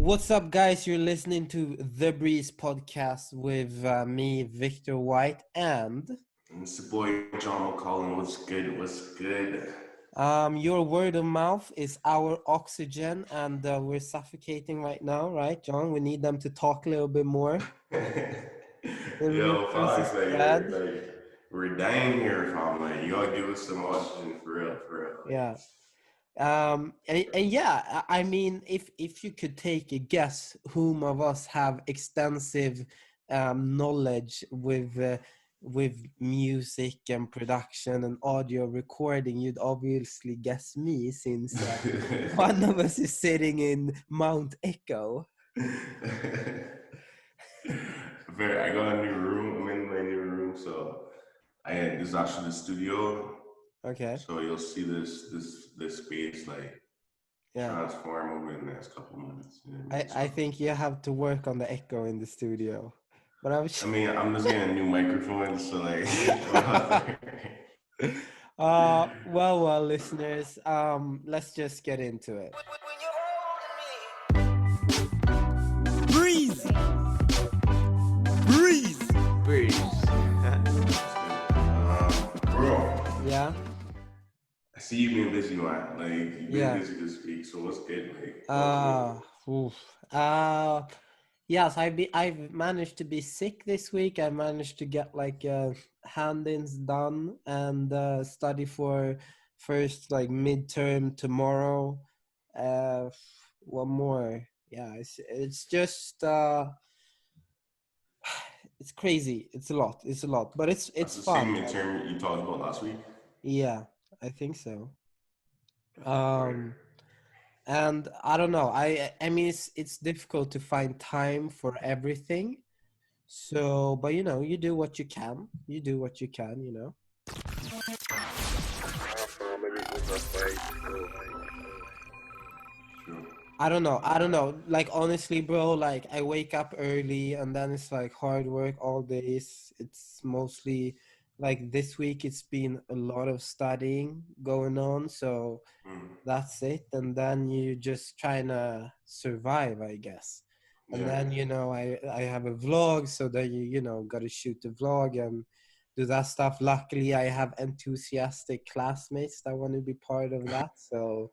What's up, guys? You're listening to The Breeze podcast with me, Victor White, and And it's the boy John McCollum. What's good? What's good? your word of mouth is our oxygen, and we're suffocating right now, right, John? We need them to talk a little bit more. The Yo, rumors Fox, spread. we're dying here, fam. Like, you gotta give us some oxygen for real, for real. Yeah. And yeah, I mean, if you could take a guess, whom of us have extensive knowledge with music and production and audio recording, you'd obviously guess me, since one of us is sitting in Mount Echo. I got a new room. I'm in my new room, so this is actually the studio. Okay. So you'll see this space like Yeah. transform over the next couple months. You know what I mean? I think you have to work on the echo in the studio, but I'm just getting a new microphone, so like, well, listeners, let's just get into it. Breeze, breeze, breeze. Bro, yeah, I see you've been busy, man. Like, you've been yeah. busy this week, so what's good? Like, talk to me. Oof. Yes, I've managed to be sick this week. I managed to get like hand-ins done and study for first like midterm tomorrow. Uh, one more. Yeah, it's just it's crazy. It's a lot. It's a lot, but That's it's the same fun. Like, midterm you talked about last week? yeah, I think so. Right. Um, and I don't know. I mean, it's difficult to find time for everything. So, but you do what you can. You do what you can. Sure. I don't know. Like, honestly, bro, like I wake up early and then it's like hard work all days. It's mostly like this week it's been a lot of studying going on, so Mm. that's it. And then you just trying to survive, I guess. And Yeah. then I have a vlog, so then you got to shoot the vlog and do that stuff. Luckily, I have enthusiastic classmates that want to be part of that, so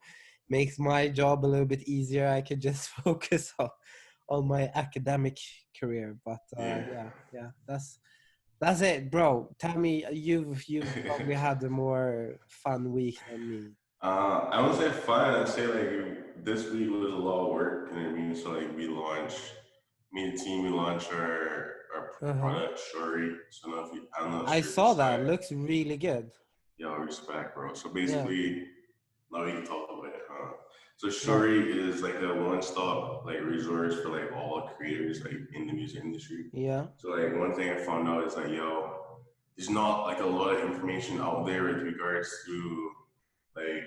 makes my job a little bit easier. I could just focus on my academic career. But Yeah. yeah, that's it, bro. Tell me, you've probably had a more fun week than me. I would say fun. I'd say like this week was a lot of work, you know what I mean? So like me and the team, we launched our Uh-huh. product, Shuri. So I don't know if I sure if you saw saw that. it. Looks really good. Yo, respect, bro. So Yeah, basically, now we can talk about it. So yeah, Shuri is like a one-stop like resource for like all creators like in the music industry. yeah, So like one thing I found out is like, yo, there's not like a lot of information out there with regards to like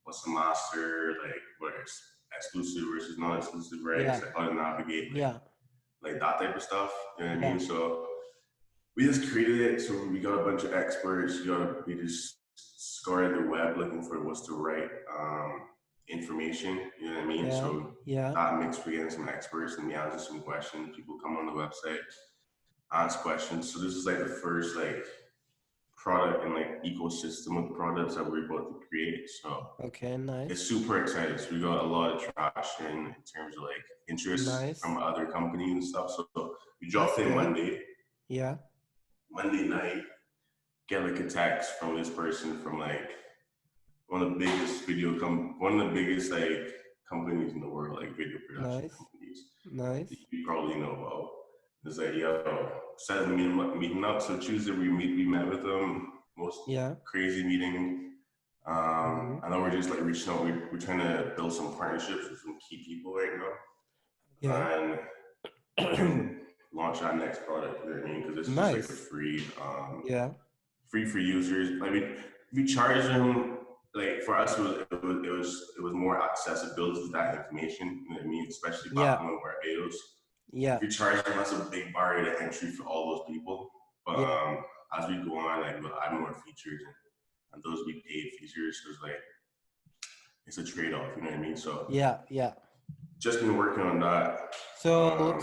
what's a master, like what is exclusive versus non-exclusive rights, yeah, like how to navigate yeah, like that type of stuff. You know what I yeah, mean? So we just created it. So we got a bunch of experts. We just scoured the web looking for what's the right information. You know what I mean? yeah, So yeah. that mixed we getting some experts and we answer some questions. People come on the website, ask questions. So this is like the first like product and like ecosystem of products that we're about to create. So Okay, it's nice, super exciting. So we got a lot of traction in terms of like interest nice. from other companies and stuff. So we dropped That's it good. Monday. Yeah, Monday night, get like a text from this person from like one of the biggest like companies in the world, like video production nice, companies that nice. you probably know about. It's like, yo, set a meeting up. So Tuesday we met with them, most Yeah. crazy meeting. Mm-hmm. I know we're just like reaching out. We're trying to build some partnerships with some key people right Okay. now, and we can launch our next product. You know what I mean? Because this is just like a Nice. free, Yeah. free for users. I mean, we charge them like for us it was more accessibility to that information. You know what I mean? Especially back Yeah. when we were at Betos. Yeah. If you charge them, that's a big barrier to entry for all those people. But Yeah. as we go on, like we'll add more features and those will be paid features. So it's like it's a trade off. You know what I mean? So Yeah. Yeah. just been working on that. So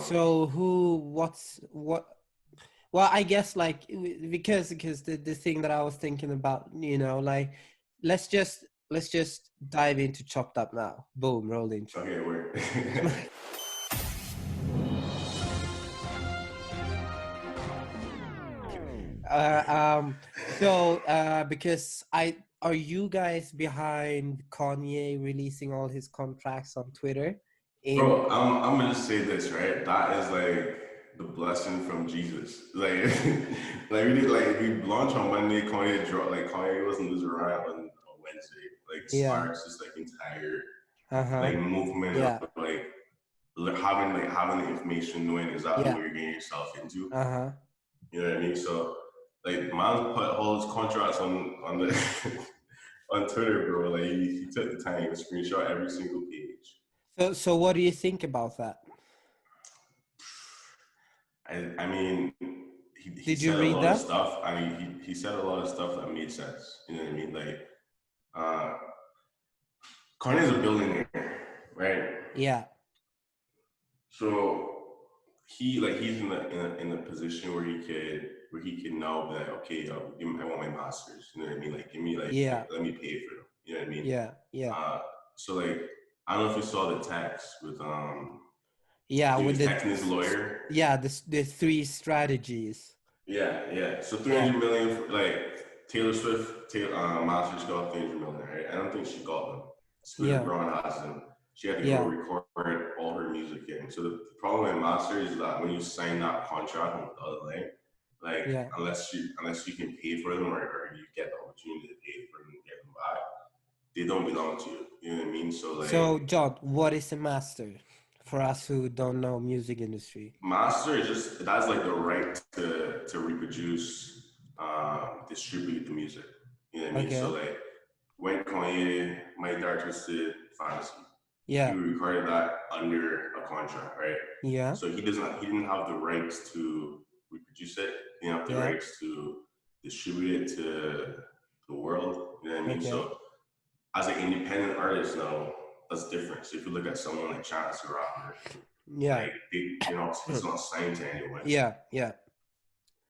well, I guess like because the thing that I was thinking about, like let's just dive into chopped up now. Boom, roll the intro. Okay, work. Because are you guys behind Kanye releasing all his contracts on Twitter? In Bro, I'm gonna say this, right? That is like the blessing from Jesus. Like, like we did, like we launch on Monday, Kanye drop, like Kanye wasn't losing around on Wednesday. Like Yeah. sparks this like entire Uh-huh. like movement of Yeah. like having the information, knowing exactly Yeah. what you're getting yourself into. Uh-huh. You know what I mean? So like man put all his contracts on the on Twitter, bro. Like he took the time to screenshot every single page. So what do you think about that? I mean, he Did you said a read lot of them? stuff. I mean, he said a lot of stuff that made sense. You know what I mean? Like, uh, Kanye's a billionaire, right? Yeah. So he's in a position where he can now be like, okay, yo, I want my masters. You know what I mean? Like, give me Yeah. let me pay for them. You know what I mean? Yeah. Yeah. Uh, so like, I don't know if you saw the text with Yeah, he with was texting his lawyer. the three strategies. Yeah. So Yeah. 300 million for like Taylor Swift, Masters got 300 million, right? I don't think she got them. Scooter Yeah. Braun has them. She had to go Yeah. record all her music in. So the problem with Masters is that when you sign that contract with the other lane, like Yeah. unless you can pay for them or you get the opportunity to pay for them and get them back, they don't belong to you. You know what I mean? So like So, John, what is a master for us who don't know music industry? master is just that's like the right to reproduce, distribute the music. You know what I mean? So Okay. like when Kanye, Mike the Artist did Fantasy, he Yeah. recorded that under a contract, right? Yeah. So he didn't have the rights to reproduce it. He didn't have the Yeah. rights to distribute it to the world. You know what I mean? Okay. So as an independent artist now, that's different. So if you look at someone like Chance the Rapper, Yeah. like he's not signed to anyone. Yeah. Yeah.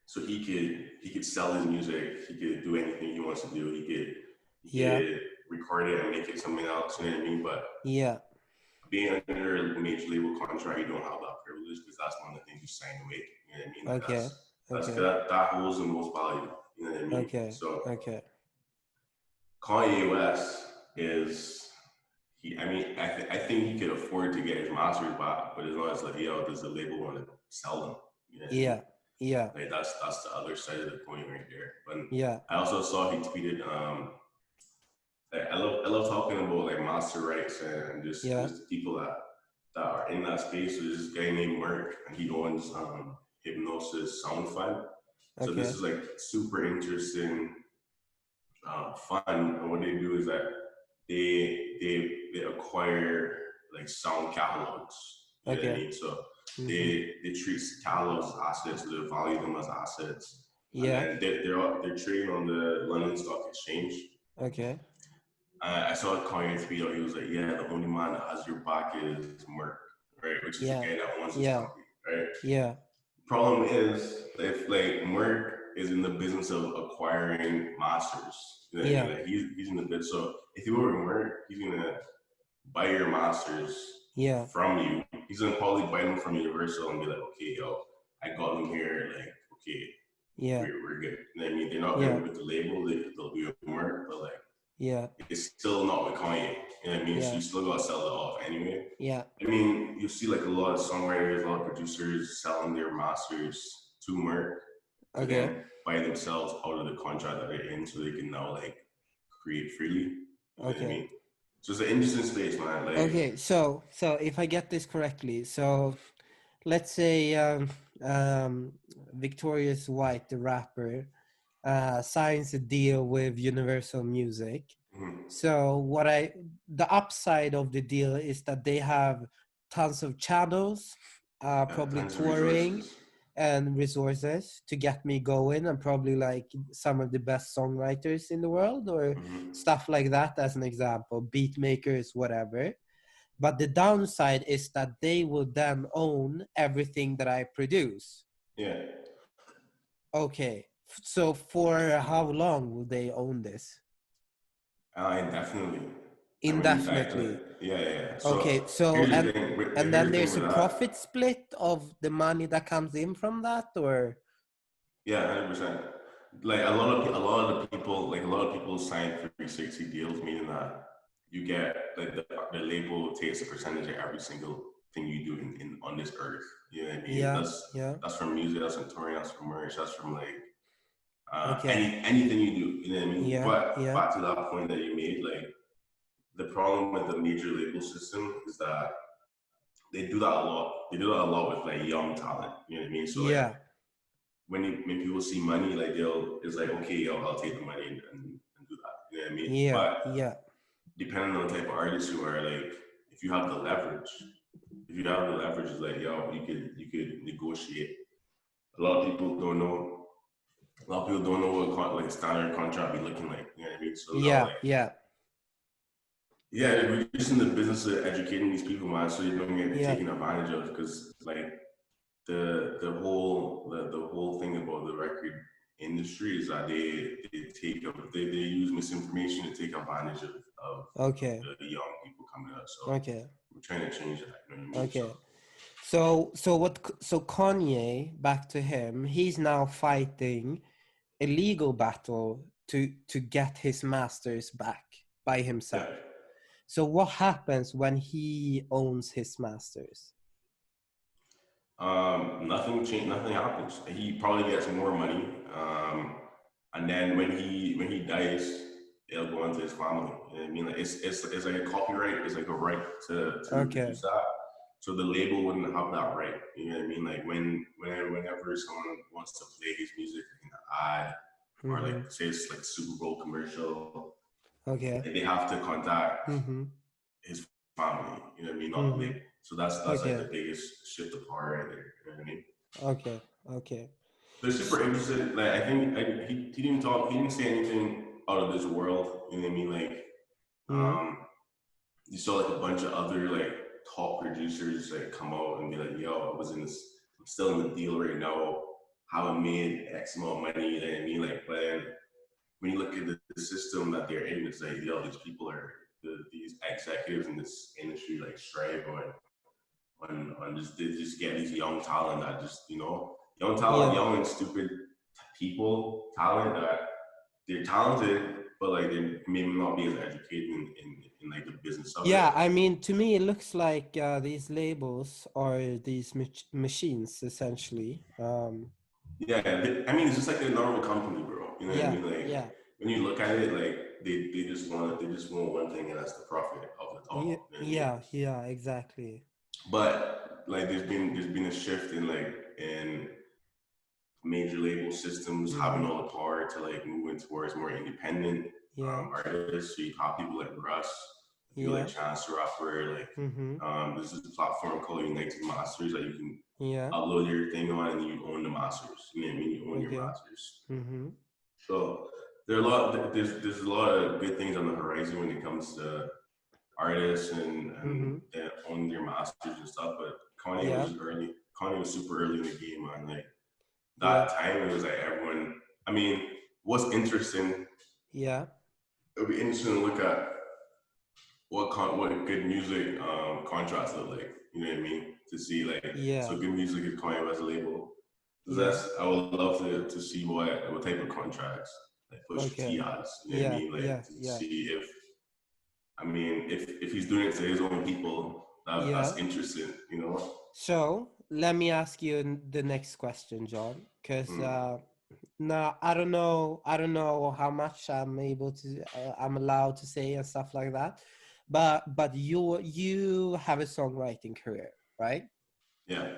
So he could sell his music, he could do anything he wants to do, he Yeah. could record it and make it something else, you know what I mean? But Yeah. being under a major label contract, you don't have that privilege because that's one of the things you sign away. You know what I mean? Like Okay. Okay. that holds the most value. You know what I mean? Okay. So Okay. Kanye West is I mean, I think he could afford to get his masters back, but as long as like, yo, does the label want to sell them? You know what I mean? Yeah. Yeah. Like that's the other side of the coin right there. But Yeah. I also saw he tweeted, like, I love talking about like master rights and Yeah. just the people that are in that space. So there's this guy named Merck, and he owns Hypnosis Sound Fund. So this Okay. is like super interesting fund, and what they do is that they acquire like sound catalogs. You know what I Okay. mean? So Mm-hmm. they treat catalogs as assets, so they value them as assets, and Yeah. then they're trading on the London Stock Exchange. Okay. I saw Kanye tweet out. He was like, "Yeah, the only man that has your back is Merck, right? Which is the Yeah. guy that owns this Yeah. company, right?" Yeah. Problem is, if like Merck is in the business of acquiring masters, you know what I Yeah. mean? Like he's in the bit. So if you were Merck, he's gonna buy your masters Yeah. from you. He's gonna probably buy them from Universal and be like, okay, yo, I got them here. Like, okay, Yeah. we're good. You know what I mean? They're not Yeah. gonna be with the label. They'll be with Merck, but like Yeah. it's still not with Kanye. You know what I mean? So Yeah. you still gotta sell it off anyway. Yeah. I mean, you see like a lot of songwriters, a lot of producers selling their masters to Merck to Okay. then buy themselves out of the contract that they're in so they can now like create freely. You know what I Okay. mean? So it's an interesting space, man. Like, Okay. So if I get this correctly, so let's say Victorious White, the rapper, signs a deal with Universal Music. mhm. So the upside of the deal is that they have tons of channels, probably Tons of touring resources. and resources to get me going, and probably like some of the best songwriters in the world or Hmm. stuff like that, as an example, beat makers, whatever. But the downside is that they will then own everything that I produce. Yeah. Okay. So for how long will they own this? Indefinitely. Like when you die, Indefinitely. yeah. Okay. So So here's the thing. and Here's then the thing there's a with that. profit split of the money that comes in from that, or Yeah, 100%. Like a lot of people sign 360 deals, meaning that you get like the label takes a percentage of every single thing you do in on this earth. You know what I mean? yeah, yeah. That's from music, that's from touring, that's from merch, that's from like Okay. anything you do. You know what I mean? Yeah, But yeah. back to that point that you made, like the problem with the major label system is that they do that a lot. They do that a lot with like young talent. You know what I mean? So like Yeah, when people see money, like it's like, okay, yo, I'll take the money and do that. You know what I mean? yeah, But yeah, depending on the type of artist you are, like if you have the leverage, it's like, yo, you could negotiate. A lot of people don't know. A lot of people don't know what like standard contract be looking like. You know what I mean? So now, yeah, like, yeah, yeah, we're just in the business of educating these people, man, so they don't get yeah. taken advantage of. Because like the whole thing about the record industry is that they use misinformation to take advantage of Okay, the young people coming up. So okay, we're trying to change that. You know what I mean? So okay. So Kanye, back to him, he's now fighting a legal battle to get his masters back by yeah. himself. So what happens when he owns his masters? Nothing change. Nothing happens. He probably gets more money, and then when he dies, it'll go into his family. You know what I mean? Like it's like a copyright. It's like a right to Okay. reproduce that. So the label wouldn't have that right. You know what I mean? Like whenever someone wants to play his music in an ad or Mm-hmm. like say it's like Super Bowl commercial, Okay. they have to contact Mm-hmm. his family. You know what I mean? Not the Mm-hmm. label. So that's like Okay. the biggest shift apart right there. You know what I mean? Okay. Okay. They're super interested. Like I think he didn't talk. He didn't say anything out of this world. You know what I mean? Like Mm-hmm. um, you saw like a bunch of other like top producers like come out and be like, "Yo, I was in this. I'm still in the deal right now. How I made X amount of money." You know what I mean? Like, but then when you look at the system that they're in, it's like, yo, these people are these executives in this industry like strive on just they just get these young talent that just young talent, Yeah. young and stupid people talent that they're talented, but like they maybe not be as educated in like the business of it. Yeah, I mean, to me, it looks like these labels are these machines, essentially. Yeah, I mean it's just like a normal company, bro. You know what I Yeah, mean? Like yeah, when you look at it, like they just want one thing, and that's the profit of the yeah, top. You know what I mean? yeah, yeah, exactly. But like there's been a shift in like in major label systems having Mm-hmm. all the power to like moving towards more independent Yeah, artists. So you have people like Russ, people like yeah. Chance the Rapper, like Mm-hmm. there's this platform called United Masters that you can Yeah. upload your thing on and you own the masters. You know what I mean? You own your Okay. masters. Mm-hmm. So there's a lot of good things on the horizon when it comes to artists and Mm-hmm. owning their masters and stuff. But Kanye Yeah. was early. Kanye was super early in the game, man. Like Yeah. that time it was like everyone. I mean, what's interesting? Yeah. It'll be interesting to look at what good music contracts look like. You know what I mean? To see like Yeah. so good music is Kanye West label. Because Yeah. I would love to see what type of contracts like Pusha T Okay. has. You know what I Yeah. mean? Yeah. Like to Yeah. see if he's doing it to his own people, that's Yeah. interesting. You know? So let me ask you the next question, John, because Mm, now I don't know how much I'm able to, I'm allowed to say and stuff like that, but you have a songwriting career, right? yeah.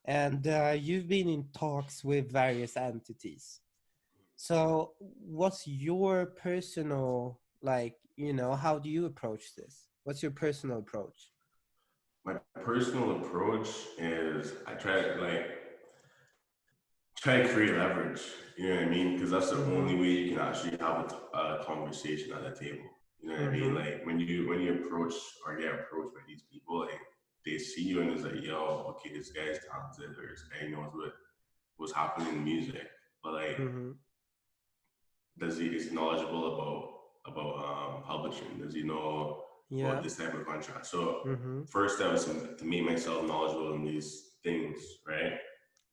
And you've been in talks with various entities. So what's your personal, like, how do you approach this? What's your personal approach? My personal approach is I try to create leverage. You know what I mean? Because that's the Mm-hmm. only way you can actually have a conversation at the table. You know what I mean? Mm-hmm. Like when you approach or get approached by these people, like they see you and it's like, yo, okay, this guy's talented or this guy knows what's happening in music. But like, Mm-hmm. does he is he knowledgeable about publishing? Does he know about Yeah. this type of contract? So Mm-hmm. first step is to make myself knowledgeable in these things, right?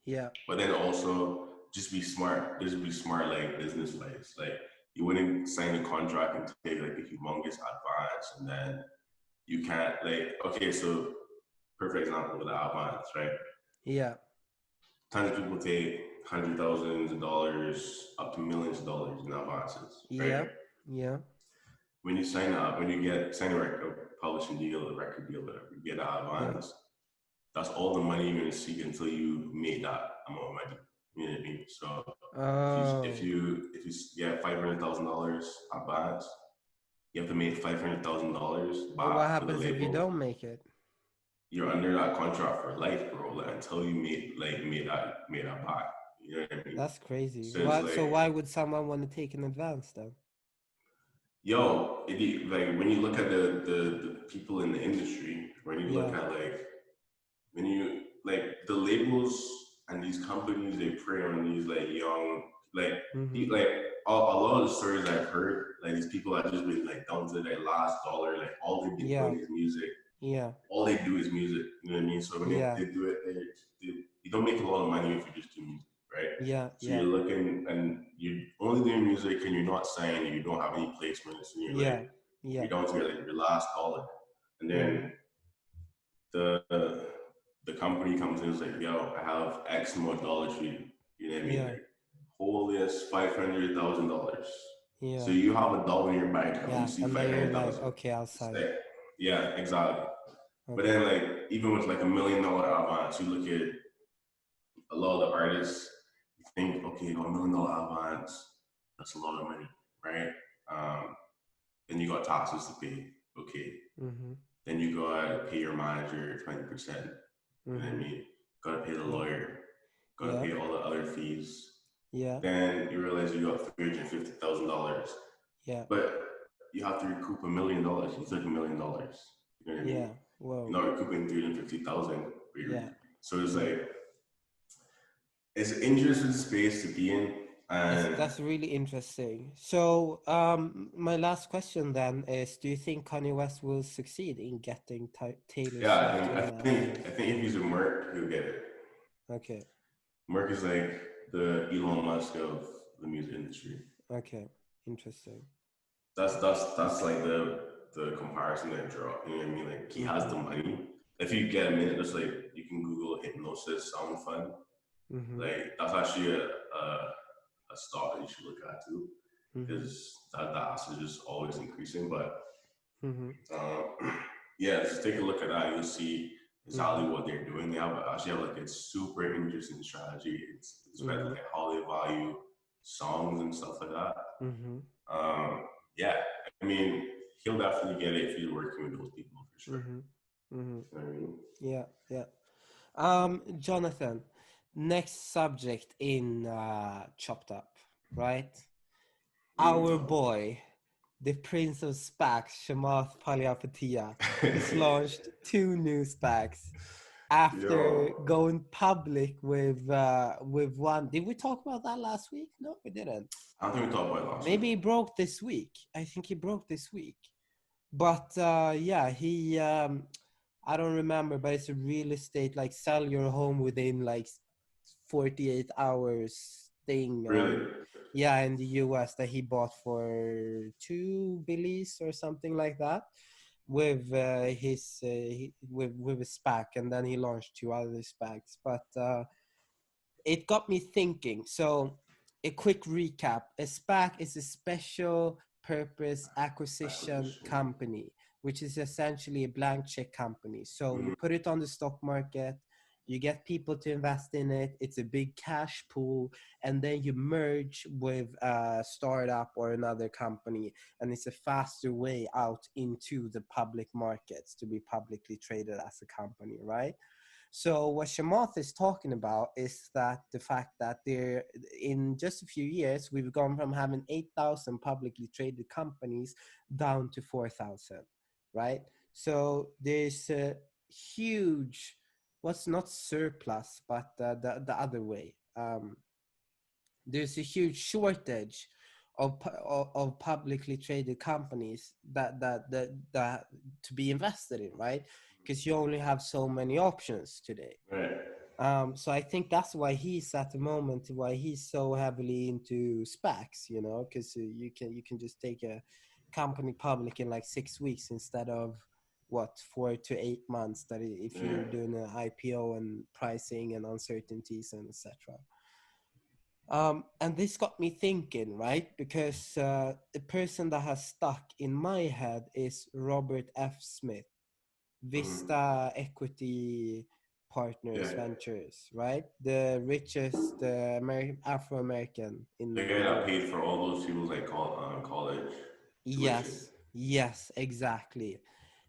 Yeah. But then also just be smart. Just be smart, like business wise. Like you wouldn't sign a contract and take like a humongous advance, and then you can't like. Okay, so perfect example with the advance, right? Yeah. Tons of people take hundred thousands of dollars up to millions of dollars in advances, right? Yeah. Yeah. When you sign up, when you get sign a publishing deal, a record deal, whatever, you get an Yeah. advance. That's all the money you're gonna see until you made that amount of money. You know what I mean? So Oh. if you get $500,000 advance, you have to make $500,000 But what back with the happens if you label. don't make it? You're under that contract for life, bro. Like, until you made that back. You know what I mean? That's crazy. So it's Why? So like, why would someone want to take an advance then? yo, like when you look at the people in the industry, when you look Yeah. at like when you like the labels and these companies, they prey on these like young like Mm-hmm. like a lot of the stories I've heard, like these people have just been like down to their last dollar, like all they've been Yeah. doing is music. Yeah. All they do is music. You know what I mean? So when Yeah. they do it, you don't make a lot of money if you just do music, right? Yeah. So Yeah. you're looking and you're only doing music and you're not signed and you don't have any placements and you're like Yeah. Yeah. you're down to your last dollar. And Mm-hmm. then the the company comes in and is like, yo, I have X amount of dollars for you. You know what I mean? Yeah. Like, hold this $500,000. So Yeah. you have a dollar in your bank account, you Yeah. see And then you're like, 500,000. okay, I'll It's sign. like, yeah, exactly. But Okay. then like even with like $1 million advance, you look at a lot of the artists, you think, okay, you got $1 million advance, that's a lot of money, right? Um, then you got taxes to pay. Okay. Mm-hmm. Then you gotta pay your manager 20%. You know what I Mm-hmm. mean? Gotta pay the Yeah. lawyer, gotta Yeah. pay all the other fees. Yeah. Then you realize you got $350,000. Yeah. But you have to recoup $1 million. You took $1 million. You know what I mean? Yeah. You're Whoa. not recouping 350,000. Yeah. So it's Yeah. like it's an interesting space to be in. And That's really interesting. So, my last question then is: do you think Kanye West will succeed in getting Taylor yeah, Swift to a I masters? think if he's a Merc, he'll get it. Okay. Merc is like the Elon Musk of the music industry. Okay. Interesting. That's like the comparison that I draw. You know what I mean? Like he has Mm-hmm. the money. If you get a minute, just like you can Google hypnosis sound fund. Mm-hmm. Like that's actually a stock that you should look at too, Mm-hmm. because that asset is just always increasing. But Mm-hmm. yeah, just take a look at that. You'll see Mm-hmm. exactly what they're doing. They have actually have like a super interesting strategy. It's about Mm-hmm. like how they value songs and stuff like that. Mm-hmm. Um, yeah, I mean, he'll definitely get it if he's working with those people for sure. Mm-hmm. Mm-hmm. You know what I mean? Yeah. Yeah. Jonathan, next subject in Chopped Up, right? What are we Our talking boy, the Prince of Spacs, Shamath Palihapitiya, has about? launched two new Spacs after Yo, going public with one. Did we talk about that last week? No, we didn't. I don't think we talked about it last week. Maybe he broke this week. I think he broke this week. But yeah, he I don't remember, but it's a real estate like sell your home within like 48 hours thing Really? on yeah in the US that he bought for 2 billies or something like that with with a SPAC, and then he launched two other SPACs. But it got me thinking. So, a quick recap: a SPAC is a special purpose acquisition Acquisition. company, which is essentially a blank check company. So, you Mm-hmm. put it on the stock market, you get people to invest in it, it's a big cash pool, and then you merge with a startup or another company, and it's a faster way out into the public markets to be publicly traded as a company, right? So what Shamath is talking about is that the fact that there, in just a few years, we've gone from having 8,000 publicly traded companies down to 4,000, right? So there's a huge, what's not surplus, but the other way. There's a huge shortage of publicly traded companies that to be invested in, right? Because you only have so many options today. Right. So I think that's why he's at the moment, why he's so heavily into SPACs, because you can just take a company public in like 6 weeks instead of what 4 to 8 months that if Yeah. you're doing an IPO and pricing and uncertainties and etc. And this got me thinking, right? Because the person that has stuck in my head is Robert F. Smith, Mm-hmm. Vista Equity Partners Yeah. Ventures, right? The richest Afro-American The in guy the that world. paid for all those people's like college tuition. Yes, exactly.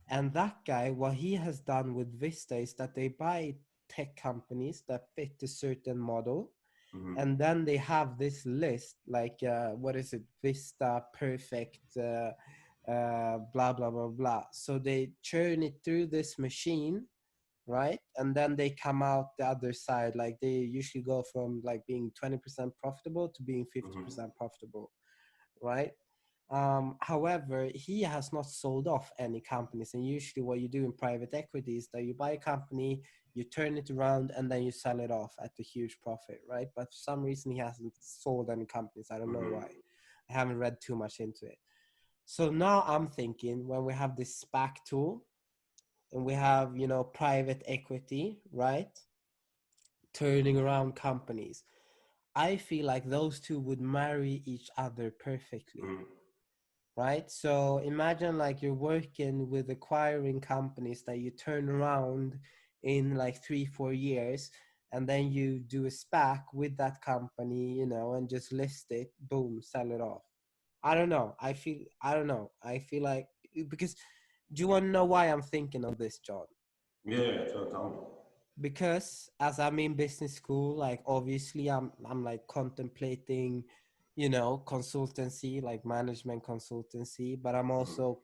And that guy, what he has done with Vista is that they buy tech companies that fit a certain model, Mm-hmm. and then they have this list like what is it, Vista Perfect, blah blah blah blah. So they churn it through this machine, right? And then they come out the other side, like they usually go from like being 20% profitable to being Mm-hmm. 50% profitable, right? However, he has not sold off any companies. And usually what you do in private equity is that you buy a company, you turn it around, and then you sell it off at a huge profit, right? But for some reason, he hasn't sold any companies. I don't know Mm-hmm. why. I haven't read too much into it. So now I'm thinking, when we have this SPAC tool and we have, private equity, right? Turning around companies, I feel like those two would marry each other perfectly, Mm-hmm. right? So imagine like you're working with acquiring companies that you turn around in like 3 4 years, and then you do a SPAC with that company, and just list it, boom, sell it off. I don't know. I feel like, because, do you want to know why I'm thinking of this, John? Yeah. Tell me. Because as I'm in business school, like obviously I'm like contemplating, consultancy, like management consultancy, but I'm Mm-hmm. also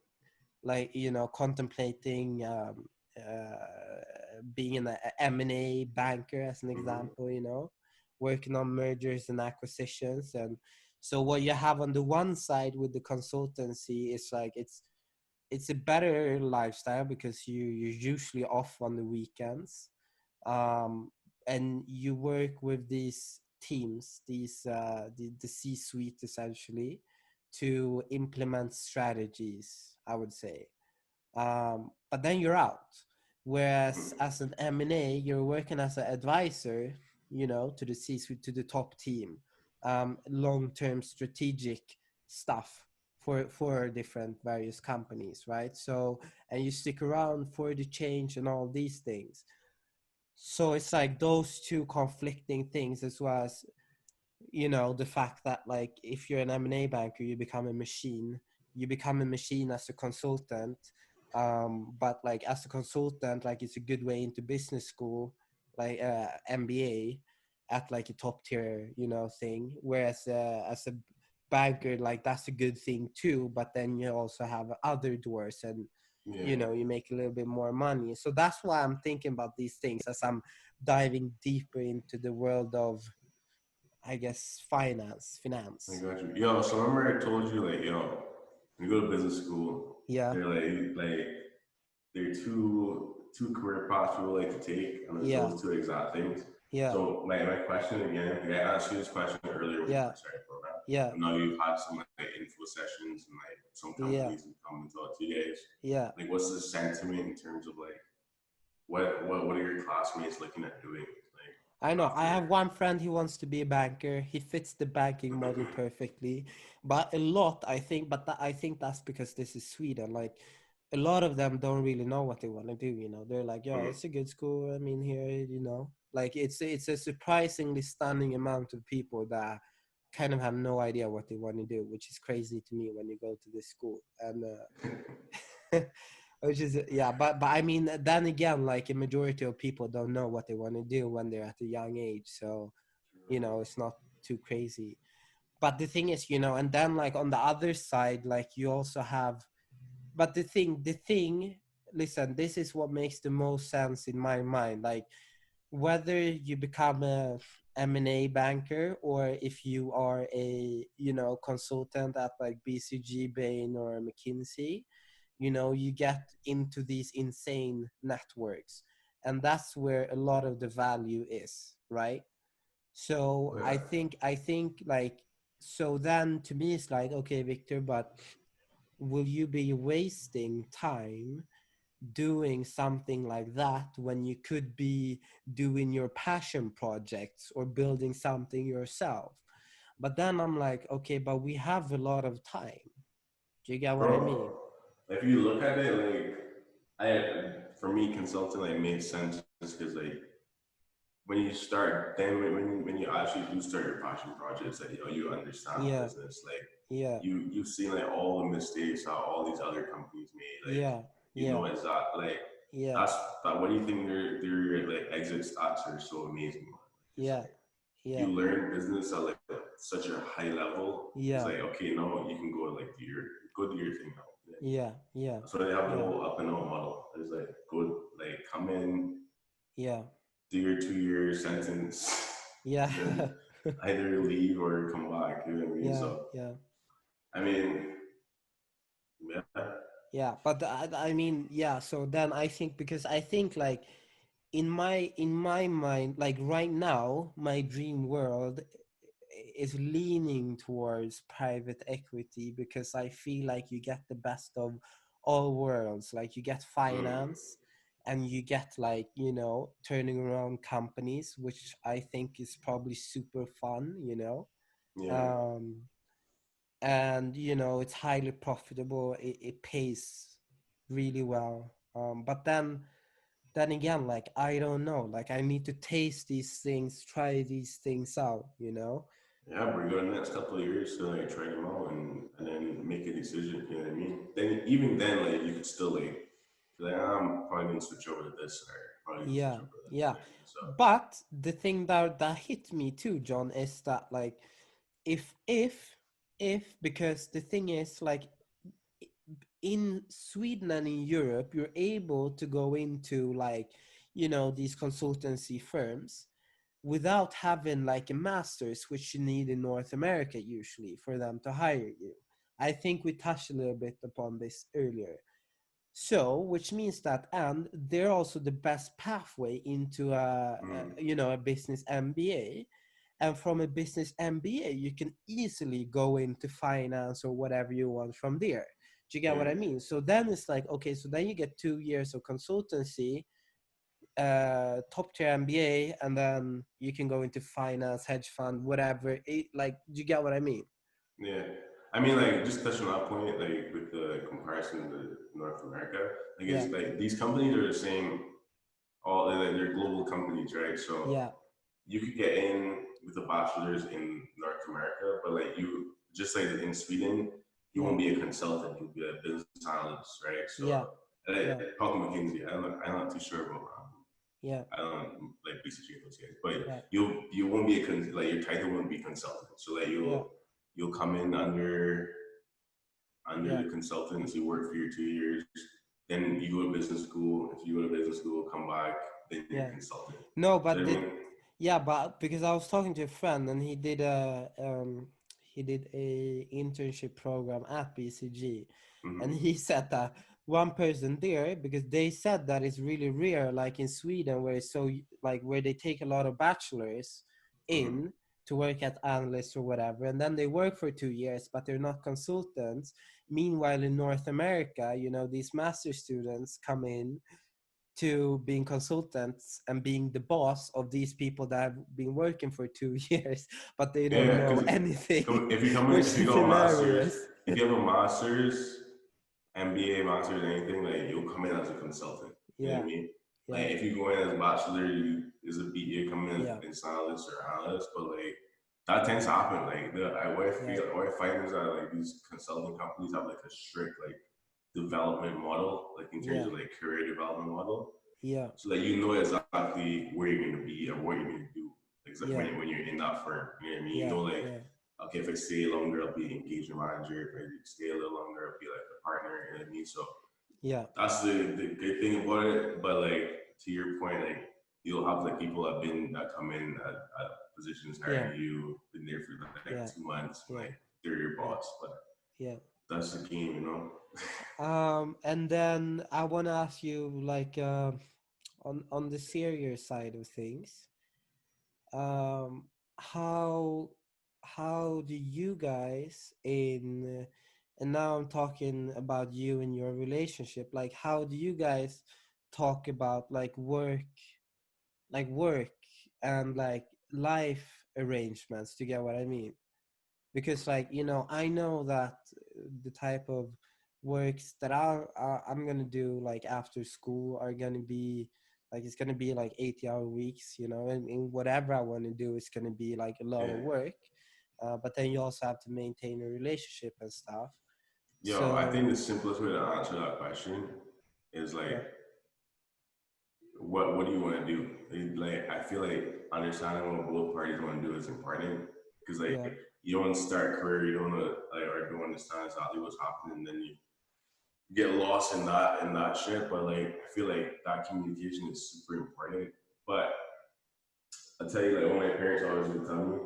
like, contemplating being an M&A banker as an Mm-hmm. example, working on mergers and acquisitions. And so what you have on the one side with the consultancy is like it's a better lifestyle because you're usually off on the weekends, um, and you work with these teams, the C-suite essentially, to implement strategies, I would say. But then you're out. Whereas Mm-hmm. as an M&A, you're working as an advisor, to the C-suite, to the top team, long-term strategic stuff for different various companies, right? So, and you stick around for the change and all these things. So it's like those two conflicting things, as well as, the fact that like if you're an M&A banker, you become a machine as a consultant. But like as a consultant, like it's a good way into business school, like MBA at like a top tier, thing. Whereas as a banker, like that's a good thing too, but then you also have other doors, and Yeah. you make a little bit more money. So that's why I'm thinking about these things as I'm diving deeper into the world of, I guess, I finance. got you. Yo, so remember I told you like, when you go to business school, Yeah, they're like there are two career paths people like to take, and it's yeah, those two exact things. yeah, So my question again, like I asked you this question earlier when you yeah, first started the program. yeah, I know you've had some like info sessions and like some yeah, companies have come and talked to you guys. yeah. Like what's the sentiment in terms of like what are your classmates looking at doing like I know. I after? have one friend, he wants to be a banker. He fits the banking model perfectly. But a lot, I think, I think that's because this is Sweden. Like, a lot of them don't really know what they want to do. They're like, yeah, Mhm. it's a good school. I mean, here, like it's a surprisingly stunning amount of people that kind of have no idea what they want to do, which is crazy to me when you go to this school. And which is yeah, but I mean, then again, like a majority of people don't know what they want to do when they're at a young age, so it's not too crazy. But the thing is, and then like on the other side, like you also have, but the thing, listen, this is what makes the most sense in my mind. Like whether you become a M&A banker, or if you are a consultant at like BCG, Bain, or McKinsey, you get into these insane networks, and that's where a lot of the value is, right? So Oh, i yeah. think i think like, so then to me it's like, okay, Victor, but will you be wasting time doing something like that when you could be doing your passion projects or building something yourself? But then I'm like, okay, but we have a lot of time. Do you get what I Bro, mean? if you look at it, like, for me, consulting, like, makes sense because, like, when you start, then when you actually do start your passion projects, like, you understand Yeah, business, like, yeah, you've seen, like, all the mistakes that all these other companies made, like, yeah, you yeah, know exact, like, yeah, that's that. What do you think their like exit stats are so amazing? Because, yeah, like, you yeah, learn business at, like, such a high level. It's yeah, like, okay, now you can go, like, do your thing now. You know what I mean? yeah, yeah, So they have the yeah, whole up and out model. It's like, go, like, come in, yeah, do your 2 year sentence, yeah, and then either leave or come back. You know what I mean? yeah, So yeah. I mean, yeah, Yeah, but I mean, yeah. So then I think, because I think like in my mind, like right now, my dream world is leaning towards private equity, because I feel like you get the best of all worlds. Like you get mm, finance, and you get like turning around companies, which I think is probably super fun. yeah, Um, and it's highly profitable. It pays really well. But then again, like I don't know, like I need to taste these things, try these things out. yeah. But you got the next couple of years to, like, try them out and then make a decision. You know what I mean? Then even then, like, you could still, like, be like, I'm probably gonna switch over to this, or probably gonna switch Yeah, over to that. You yeah. know what I mean? So But the thing that hit me too, John, is that like if because the thing is like, in Sweden and in Europe, you're able to go into like, these consultancy firms without having like a master's, which you need in North America usually for them to hire you. I think we touched a little bit upon this earlier. So, which means that, and they're also the best pathway into mm, a business MBA. And from a business MBA, you can easily go into finance or whatever you want from there. Do you get yeah, what I mean? So then it's like, okay, so then you get 2 years of consultancy, top tier MBA, and then you can go into finance, hedge fund, whatever. Like, do you get what I mean? yeah. I mean, like, just touching on that point, like, with the comparison to North America, like, Yeah, it's like these companies are the same. All, like, they're global companies, right? So yeah, you could get in with a bachelor's in North America, but, like, you just like in Sweden, you won't yeah, be a consultant. You'll be a business analyst, right? So, yeah, yeah, talking McKinsey, I'm not too sure about yeah, I don't like BCG and those guys, but yeah, you won't be like, your title won't be consultant. So, like, yeah, you'll come in under yeah, the consultants. You work for your 2 years, then you go to business school. If you go to business school, come back, then you're yeah. a consultant. No, So but I the mean, yeah, but because I was talking to a friend, and he did a internship program at BCG, and mm-hmm, he said that one person there, because they said that it's really rare, like in Sweden, where it's so like where they take a lot of bachelors mm-hmm. in to work at analysts or whatever, and then they work for 2 years, but they're not consultants. Meanwhile, in North America, these master students come in to being consultants and being the boss of these people that have been working for 2 years, but they don't Yeah, know because anything, if which you is go a master's, hilarious. if you have a master's, MBA, master's, anything, like, you'll come in as a consultant. You know what Yeah, I mean? Like, yeah, if you go in as a bachelor, you is a B, you come in yeah, as analyst or analyst, but, like, that tends to happen. Like, what I yeah, feel, what I find is that, like, these consulting companies have, like, a strict, like, development model, like in terms yeah, of like career development model, yeah, so that you know exactly where you're gonna be and what you're gonna do. Exactly yeah, when you're in that firm, you know what I mean. You yeah, know, like yeah, okay, if I stay longer, I'll be an engagement manager. If I stay a little longer, I'll be like a partner. You know what I mean? So yeah, that's the good thing about it. But like to your point, like you'll have like people that come in at positions higher yeah, than you, been there for like yeah, 2 months, and yeah, like they're your yeah, boss. But yeah. that's the game, you know. And then I want to ask you, like, on the serious side of things, um, how do you guys and now I'm talking about you and your relationship, like, how do you guys talk about like work and like life arrangements? To get what I mean? Because, like, I know that the type of works that I'm gonna do, like, after school, are gonna be like, it's gonna be like 80-hour weeks, and whatever I want to do is gonna be like a lot Yeah. of work. But then you also have to maintain a relationship and stuff. Yo, I think the So simplest way to answer that question is like, yeah, what do you want to do? Like, I feel like understanding what both parties want to do is important because like yeah, you don't start career, you don't know, like, or don't understand exactly what's happening, and then you get lost in that shit. But like, I feel like that communication is super important. But I tell you, like, what my parents always would tell me,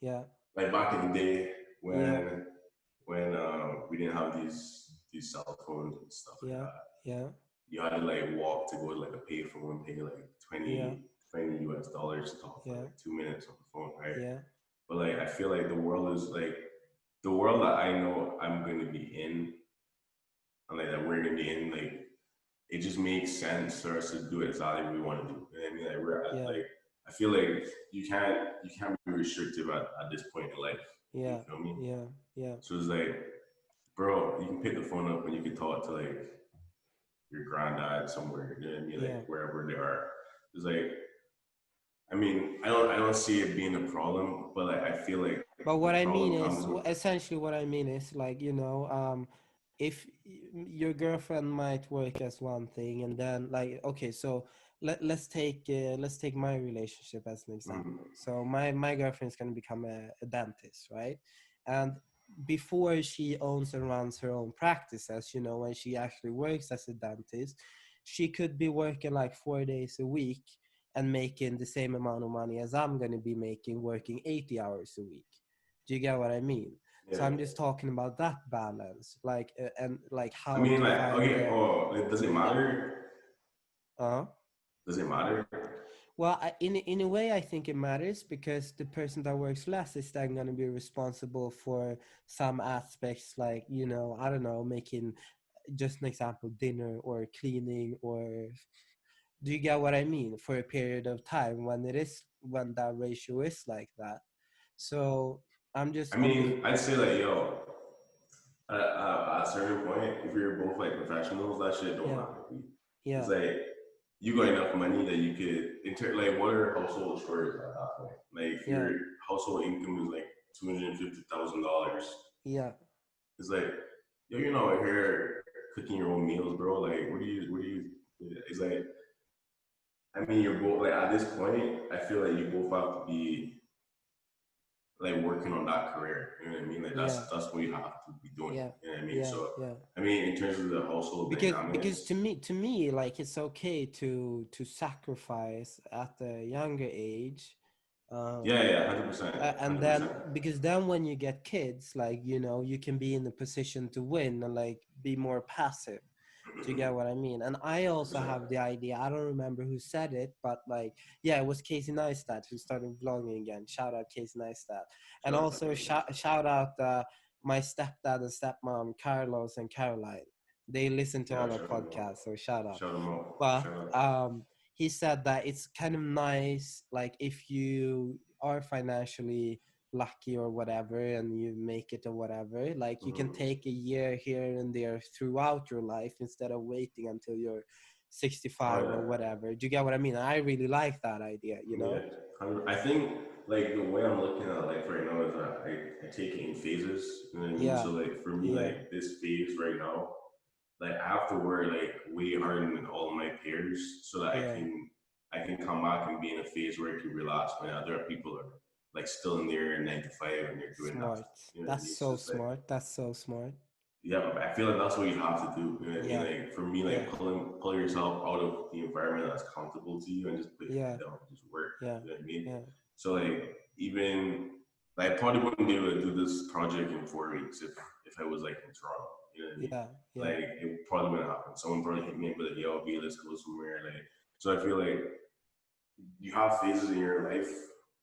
yeah, like back in the day yeah, when we didn't have these cell phones and stuff like yeah, that. yeah, You had to like walk to go to like a payphone and pay like yeah, 20 US dollars to talk for yeah, like 2 minutes on the phone, right? yeah, But like I feel like the world is like the world that I know I'm going to be in, and like that we're going to be in, like it just makes sense for us to do exactly what we want to do. And I mean, like we're at, yeah, like I feel like you can't be restrictive at this point in life. You yeah, feel me? yeah, yeah. So it's like, bro, you can pick the phone up and you can talk to like your granddad somewhere. You know what I mean? Like Yeah. wherever they are. It's like, I mean, I don't see it being a problem, but like I feel like But the what I mean problem is, comes with. essentially, what I mean is, like, if your girlfriend might work as one thing, and then, like, okay, so let's take my relationship as an example. Mm, So my girlfriend's gonna become a dentist, right? And before she owns and runs her own practices, when she actually works as a dentist, she could be working like 4 days a week and making the same amount of money as I'm gonna be making working 80 hours a week. Do you get what I mean? yeah. So I'm just talking about that balance, like, and like I how mean, to like, find okay, the. oh, like, does it matter? Uh, Does it matter? well, in a way, I think it matters because the person that works less is then going to be responsible for some aspects, like, I don't know, making, just an example, dinner or cleaning, or, do you get what I mean? For a period of time when that ratio is like that. So I I'm just mean, I'd say like, yo, at a certain point, if you're both like professionals, that shit don't yeah, matter. It's yeah, like you got enough money that you could like what are household chores at that point? Like if yeah, your household income is like $250,000, yeah, it's like yo, you're not out here cooking your own meals, bro. Like what do you? It's like I mean, you're both like at this point. I feel like you both have to be like working on that career. You know what I mean? Like yeah, that's what you have to be doing. yeah, You know what I mean? yeah, So yeah. I mean, in terms of the household Because dynamics, to me, like, it's okay to sacrifice at a younger age. yeah, um yeah, 100%, and 100%. then, because then when you get kids, like, you can be in a position to win and like be more passive. Do you get what I mean? And I also 100%. have the idea, I don't remember who said it, but like, yeah, it was Casey Neistat who started vlogging again. Shout out Casey Neistat. And Shout out to also Kanye West. shout out my stepdad and stepmom, Carlos and Caroline. They listen to Yeah, all our shout them out. podcasts, so shout out. Shout them out. But Shout out. he said that it's kind of nice, like, if you are financially lucky or whatever, and you make it or whatever, like, you can Mm-hmm. take a year here and there throughout your life instead of waiting until you're Oh 65 or yeah, whatever. Do you get what I mean? I really like that idea, yeah. I think like the way I'm looking at life right now is that I take it in phases. You know what I mean? Yeah, So like for me, yeah, like this phase right now, like I have to work like way harder than all my peers so that Yeah. I can come back and be in a phase where I can relax when other people are like still in their 9 to 5 and they're doing Smart. nothing. You know what I That's mean? So so it's like smart. That's so smart. yeah, I feel like that's what you have to do. You know what I mean? Yeah. Like for me, Yeah. like pull yourself out of the environment that's comfortable to you and just put your head Yeah. down and just work. Yeah. You know what I mean? Yeah. So like even like I probably wouldn't be able to do this project in 4 weeks if I was like in Toronto. You know what I mean? Yeah. Yeah. Like it probably wouldn't happen. Someone probably hit me and be like, "Yo, B, let's go somewhere." Like so, I feel like you have phases in your life,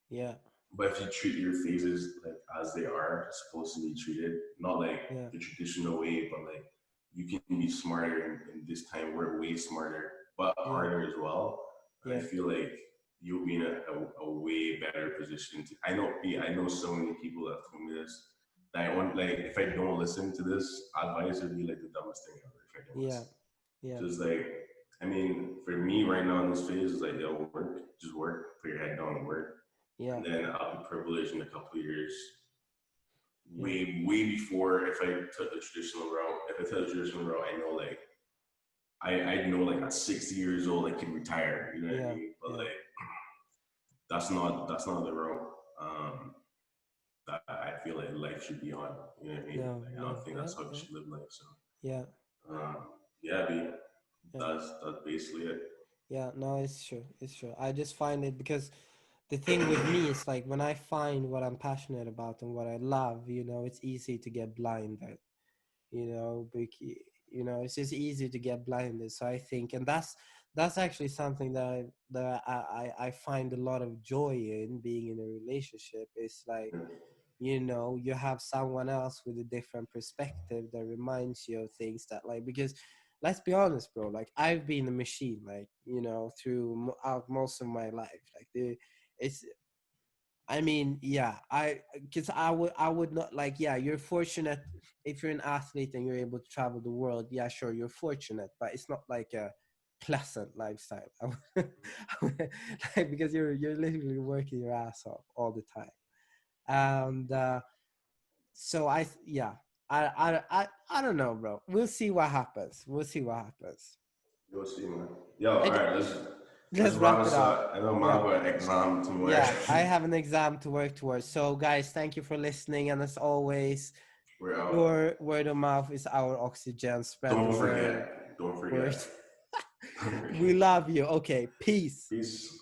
Yeah. but if you treat your phases like as they are supposed to be treated, not like Yeah. the traditional way, but like you can be smarter in this time. We're way smarter, but Yeah. harder as well. And I Yeah. feel like you'll be in a way better position. I know so many people that told me this. That I want like if I don't listen to this advice, it'd be like the dumbest thing ever if I don't Yeah. listen. Yeah. Just like I mean, for me right now in this phase, is like yo, work, just work, put your head down and work, Yeah. and then I'll be privileged in a couple of years, Yeah. way before if I took the traditional route. If I took the traditional route, I know like I know like at 60 years old I can retire. You know what I Yeah. mean? But Yeah. like that's not the route um, that I feel like life should be on. You know what I mean? No. Like I No. don't think Yeah. that's how we Yeah. should live life. So Yeah. um, yeah, Yeah. that's basically it. Yeah. No, it's true. It's true. I just find it because the thing with me is like when I find what I'm passionate about and what I love, it's easy to get blinded. It's just easy to get blinded. So I think, and that's actually something that I find a lot of joy in being in a relationship. It's like, Yeah. you have someone else with a different perspective that reminds you of things that, like, because let's be honest, bro, like I've been a machine, like, throughout most of my life, like it's I mean, yeah, because I would not, like, yeah, you're fortunate if you're an athlete and you're able to travel the world. Yeah, sure, you're fortunate, but it's not like a pleasant lifestyle. Like, because you're literally working your ass off all the time, and so yeah, I don't know, bro. We'll see what happens. We'll see what happens. You'll see, man. Yo, all I g- right, let's let's wrap wrap it this up. up. I know Yeah. mom got an exam tomorrow. Yeah, I have an exam to work towards. So, guys, thank you for listening. And as always, We're out. your word of mouth is our oxygen. Spread the Don't word. forget. Don't Word. forget. Don't We forget. love you. Okay, peace. Peace.